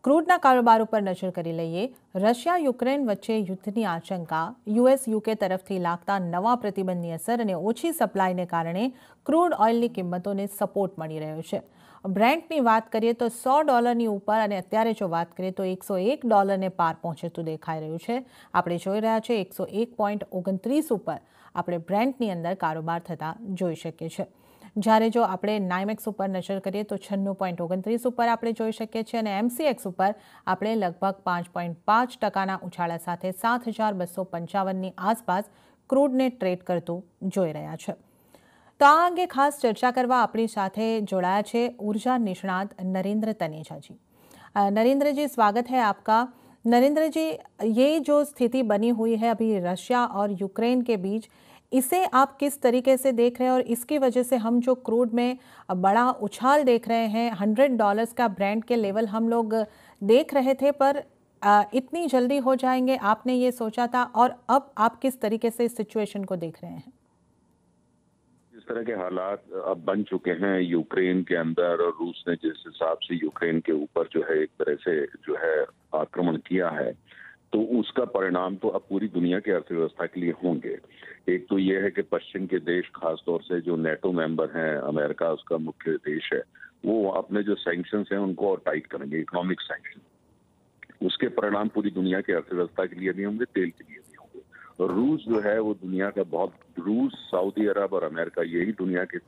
ક્રૂડના કારોબાર ઉપર નજર કરી લઈએ। રશિયા યુક્રેન વચ્ચે યુદ્ધની આશંકા, યુએસ યુકે તરફથી લાગતા નવા પ્રતિબંધની અસર અને ઓછી સપ્લાયને કારણે ક્રૂડ ઓઇલની કિંમતોને સપોર્ટ મળી રહ્યો છે। બ્રેન્ટની વાત કરીએ તો $100ની ઉપર અને અત્યારે જો વાત કરીએ તો $101ને પાર પહોંચતું દેખાઈ રહ્યું છે। આપણે જોઈ રહ્યા છે 101.29 ઉપર આપણે બ્રેન્ટની અંદર કારોબાર થતા જોઈ શકીએ છીએ। જ્યારે જો આપણે નાઇમેક્સ ઉપર નજર કરીએ તો 96.29 ઉપર આપણે જોઈ શકીએ છીએ અને એમસીએક્સ ઉપર આપણે લગભગ 5.5%ના ઉછાળા સાથે 7,255ની આસપાસ ક્રૂડને ટ્રેડ કરતું જોઈ રહ્યા છે। તો આ અંગે ખાસ ચર્ચા કરવા આપણી સાથે જોડાયા છે ऊर्जा निष्णात नरेंद्र तनेजा जी। नरेंद्र जी, स्वागत है आपका। नरेंद्र जी, ये जो स्थिति बनी हुई है अभी रशिया और यूक्रेन के बीच, इसे आप किस तरीके से देख रहे हैं और इसकी वजह से हम जो क्रूड में बड़ा उछाल देख रहे हैं, $100 का ब्रेंट के लेवल हम लोग देख रहे थे, पर इतनी जल्दी हो जाएंगे आपने ये सोचा था, और अब आप किस तरीके से इस सिचुएशन को देख रहे हैं? इस तरह के हालात अब बन चुके हैं यूक्रेन के अंदर, और रूस ने जिस हिसाब से यूक्रेन के ऊपर जो है एक तरह से जो है आक्रमण किया है, तो उसका परिणाम तो अब पूरी दुनिया की अर्थव्यवस्था के लिए होंगे। एक तो ये है कि पश्चिम के देश, खासतौर से जो नेटो मेंबर हैं, अमेरिका उसका मुख्य देश है, वो अपने जो सैंक्शंस हैं उनको और टाइट करेंगे, इकोनॉमिक सैंक्शन। उसके परिणाम पूरी दुनिया की अर्थव्यवस्था के लिए भी होंगे, तेल के लिए भी होंगे। और रूस जो है वो दुनिया का रूस, सऊदी अरब और अमेरिका, यही दुनिया के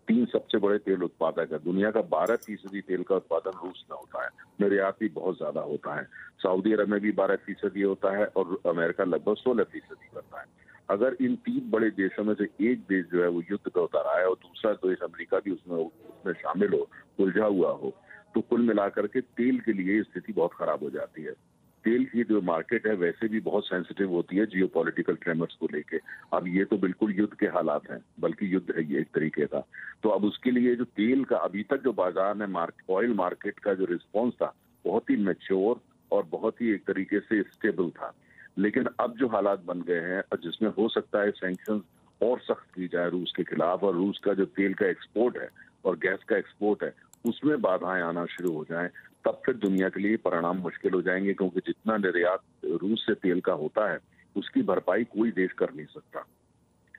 तीन सबसे बड़े तेल उत्पादक है। दुनिया का 12% तेल का उत्पादन रूस में होता है, निर्यात भी बहुत ज्यादा होता है। सऊदी अरब में भी 12% होता है और अमेरिका लगभग 16% करता है। अगर इन 3 बड़े देशों में से एक देश जो है वो युद्ध का उतर आया और दूसरा देश अमेरिका भी उसमें शामिल हो, उलझा हुआ हो, तो कुल मिलाकर के तेल के लिए स्थिति बहुत खराब हो जाती है। तेल की जो मार्केट है वैसे भी बहुत सेंसिटिव होती है जियोपॉलिटिकल ट्रेमर्स को लेके। अब ये तो बिल्कुल युद्ध के हालात हैं, बल्कि युद्ध है ये एक तरीके का। तो अब उसके लिए जो तेल का अभी तक जो बाजार में ऑयल मार्केट का जो रिस्पॉन्स था, बहुत ही मैच्योर और बहुत ही एक तरीके से स्टेबल था। लेकिन अब जो हालात बन गए हैं, जिसमें हो सकता है सैंक्शंस और सख्त की जाए रूस के खिलाफ, और रूस का जो तेल का एक्सपोर्ट है और गैस का एक्सपोर्ट है उसमें बाधाएं आना शुरू हो जाएं, तब फिर दुनिया के लिए परिणाम मुश्किल हो जाएंगे। क्योंकि जितना निर्यात रूस से तेल का होता है उसकी भरपाई कोई देश कर नहीं सकता।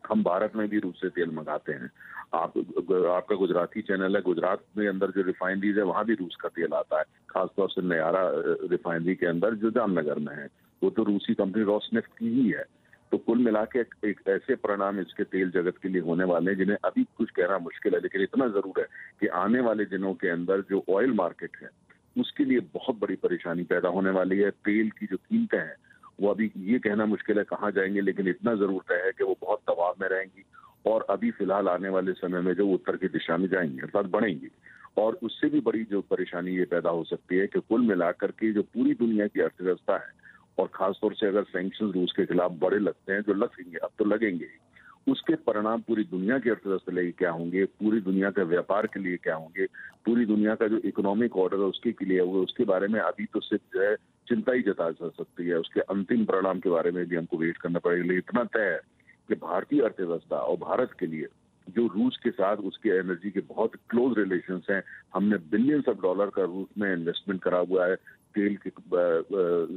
हम भारत में भी रूस से तेल मंगाते हैं। आपका गुजराती चैनल है, गुजरात में अंदर जो रिफाइनरीज है वहां भी रूस का तेल आता है, खासतौर से नयारा रिफाइनरी के अंदर जो जामनगर में है, वो तो रूसी कंपनी रोसनेफ्ट की ही है। तो कुल मिला के एक ऐसे परिणाम इसके तेल जगत के लिए होने वाले हैं जिन्हें अभी कुछ कहना मुश्किल है। लेकिन इतना जरूर है कि आने वाले दिनों के अंदर जो ऑयल मार्केट है उसके लिए बहुत बड़ी परेशानी पैदा होने वाली है। तेल की जो कीमतें हैं वो अभी ये कहना मुश्किल है कहाँ जाएंगे, लेकिन इतना जरूर तय है कि वो बहुत दबाव में रहेंगी, और अभी फिलहाल आने वाले समय में जो उत्तर की दिशा में जाएंगी अर्थात बढ़ेंगी। और उससे भी बड़ी जो परेशानी ये पैदा हो सकती है कि कुल मिलाकर के जो पूरी दुनिया की अर्थव्यवस्था है, और खासतौर से अगर सैंक्शंस रूस के खिलाफ बड़े लगते हैं, जो लगेंगे अब तो लगेंगे ही, उसके परिणाम पूरी दुनिया की अर्थव्यवस्था लिए क्या होंगे, पूरी दुनिया के व्यापार के लिए क्या होंगे, पूरी दुनिया का जो इकोनॉमिक ऑर्डर है उसके लिए होगा, उसके बारे में अभी तो सिर्फ जो है चिंता ही जता जा सकती है। उसके अंतिम परिणाम के बारे में भी हमको वेट करना पड़ेगा। लेकिन इतना तय है कि भारतीय अर्थव्यवस्था और भारत के लिए जो रूस के साथ उसके एनर्जी के बहुत क्लोज रिलेशंस हैं, हमने बिलियंस ऑफ डॉलर का रूस में इन्वेस्टमेंट करा हुआ है, तेल के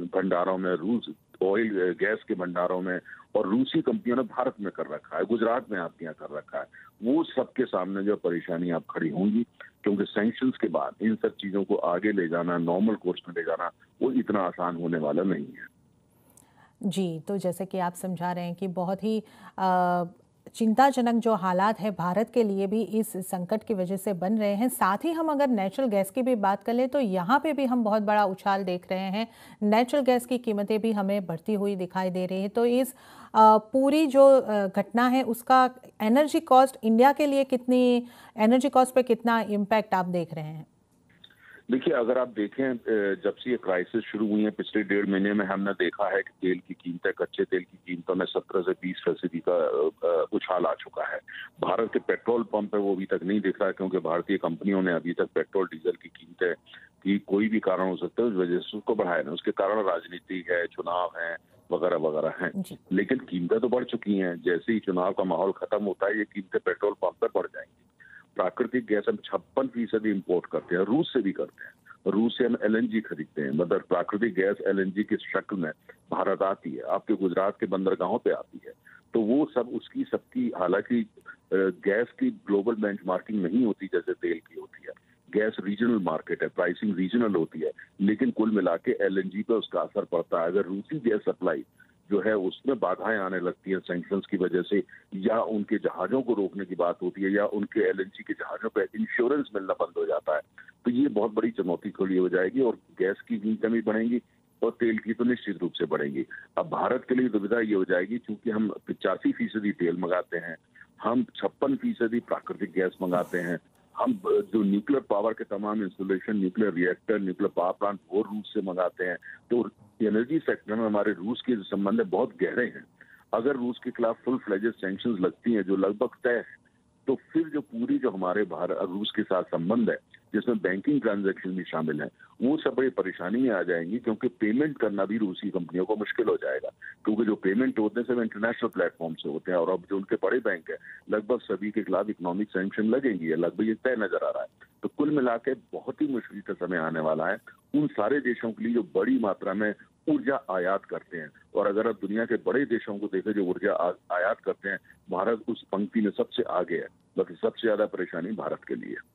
भंडारों में, रूस ऑयल गैस के भंडारों में, और रूसी कंपनियों ने भारत में कर रखा है, गुजरात में आपके यहाँ कर रखा है। वो सबके सामने जो परेशानी आप खड़ी होंगी, क्योंकि सैंक्शंस के बाद इन सब चीजों को आगे ले जाना, नॉर्मल कोर्स में ले जाना, वो इतना आसान होने वाला नहीं है। जी, तो जैसे कि आप समझा रहे हैं कि बहुत ही चिंताजनक जो हालात है भारत के लिए भी इस संकट की वजह से बन रहे हैं। साथ ही हम अगर नेचुरल गैस की भी बात कर लें तो यहाँ पे भी हम बहुत बड़ा उछाल देख रहे हैं। नेचुरल गैस की कीमतें भी हमें बढ़ती हुई दिखाई दे रही है। तो इस पूरी जो घटना है उसका एनर्जी कॉस्ट इंडिया के लिए एनर्जी कॉस्ट पे कितना इम्पैक्ट आप देख रहे हैं? देखिए, अगर आप देखें, जब से ये क्राइसिस शुरू हुई है पिछले 1.5 महीने में, हमने देखा है कि तेल की कीमतें, कच्चे तेल की कीमतों में 17 से 20% का उछाल आ चुका है। भारत के पेट्रोल पंप है वो अभी तक नहीं दिख रहा, क्योंकि भारतीय कंपनियों ने अभी तक पेट्रोल डीजल की कीमतें की कोई भी कारण हो सकता है उस वजह से उसको बढ़ाया नहीं। उसके कारण राजनीति है, चुनाव है, वगैरह वगैरह हैं। लेकिन कीमतें तो बढ़ चुकी हैं। जैसे ही चुनाव का माहौल खत्म होता है ये कीमतें पेट्रोल पंप पर बढ़ जाएंगी। प्राकृतिक गैस हम 56% इम्पोर्ट करते हैं, रूस से भी करते हैं। रूस से हम एलएनजी खरीदते हैं, मतलब प्राकृतिक गैस एलएनजी की शक्ल में भारत आती है, आपके गुजरात के बंदरगाहों पे आती है। तो वो सब उसकी सबकी, हालांकि गैस की ग्लोबल बेंचमार्किंग नहीं होती जैसे तेल की होती है। गैस रीजनल मार्केट है, प्राइसिंग रीजनल होती है, लेकिन कुल मिला के एलएनजी पे उसका असर पड़ता है। अगर रूसी गैस सप्लाई जो है उसमें बाधाएं आने लगती हैं सैंक्शंस की वजह से, या उनके जहाजों को रोकने की बात होती है, या उनके एलएनजी के जहाजों पे इंश्योरेंस मिलना बंद हो जाता है, तो ये बहुत बड़ी चुनौती खड़ी हो जाएगी और गैस की भी कमी बढ़ेगी और तेल की तो निश्चित रूप से बढ़ेगी। अब भारत के लिए दुविधा ये हो जाएगी, क्योंकि हम 85% तेल मंगाते हैं, हम 56% प्राकृतिक गैस मंगाते हैं, हम जो न्यूक्लियर पावर के तमाम installation, nuclear reactor, nuclear power plant वो रूस से मंगाते हैं। तो एनर्जी सेक्टर में हमारे रूस के संबंध बहुत गहरे हैं। अगर रूस के खिलाफ फुल फ्लेजेड सैंक्शंस लगती हैं, जो लगभग तय है, तो फिर जो पूरी जो हमारे भारत रूस के साथ संबंध है, जिसमें बैंकिंग ट्रांजैक्शन भी शामिल है, वो सब बड़ी परेशानी में आ जाएंगी, क्योंकि पेमेंट करना भी रूसी कंपनियों को मुश्किल हो जाएगा, क्योंकि जो पेमेंट होते हैं सब इंटरनेशनल प्लेटफॉर्म से होते हैं, और अब जो उनके बड़े बैंक है लगभग सभी के खिलाफ इकोनॉमिक सैंक्शन लगेंगी, लगभग ये तय नजर आ रहा है। तो कुल मिला के बहुत ही मुश्किल का समय आने वाला है उन सारे देशों के लिए जो बड़ी मात्रा में ऊर्जा आयात करते हैं। और अगर आप दुनिया के बड़े देशों को देखें जो ऊर्जा आयात करते हैं, भारत उस पंक्ति में सबसे आगे है, बल्कि सबसे ज्यादा परेशानी भारत के लिए है।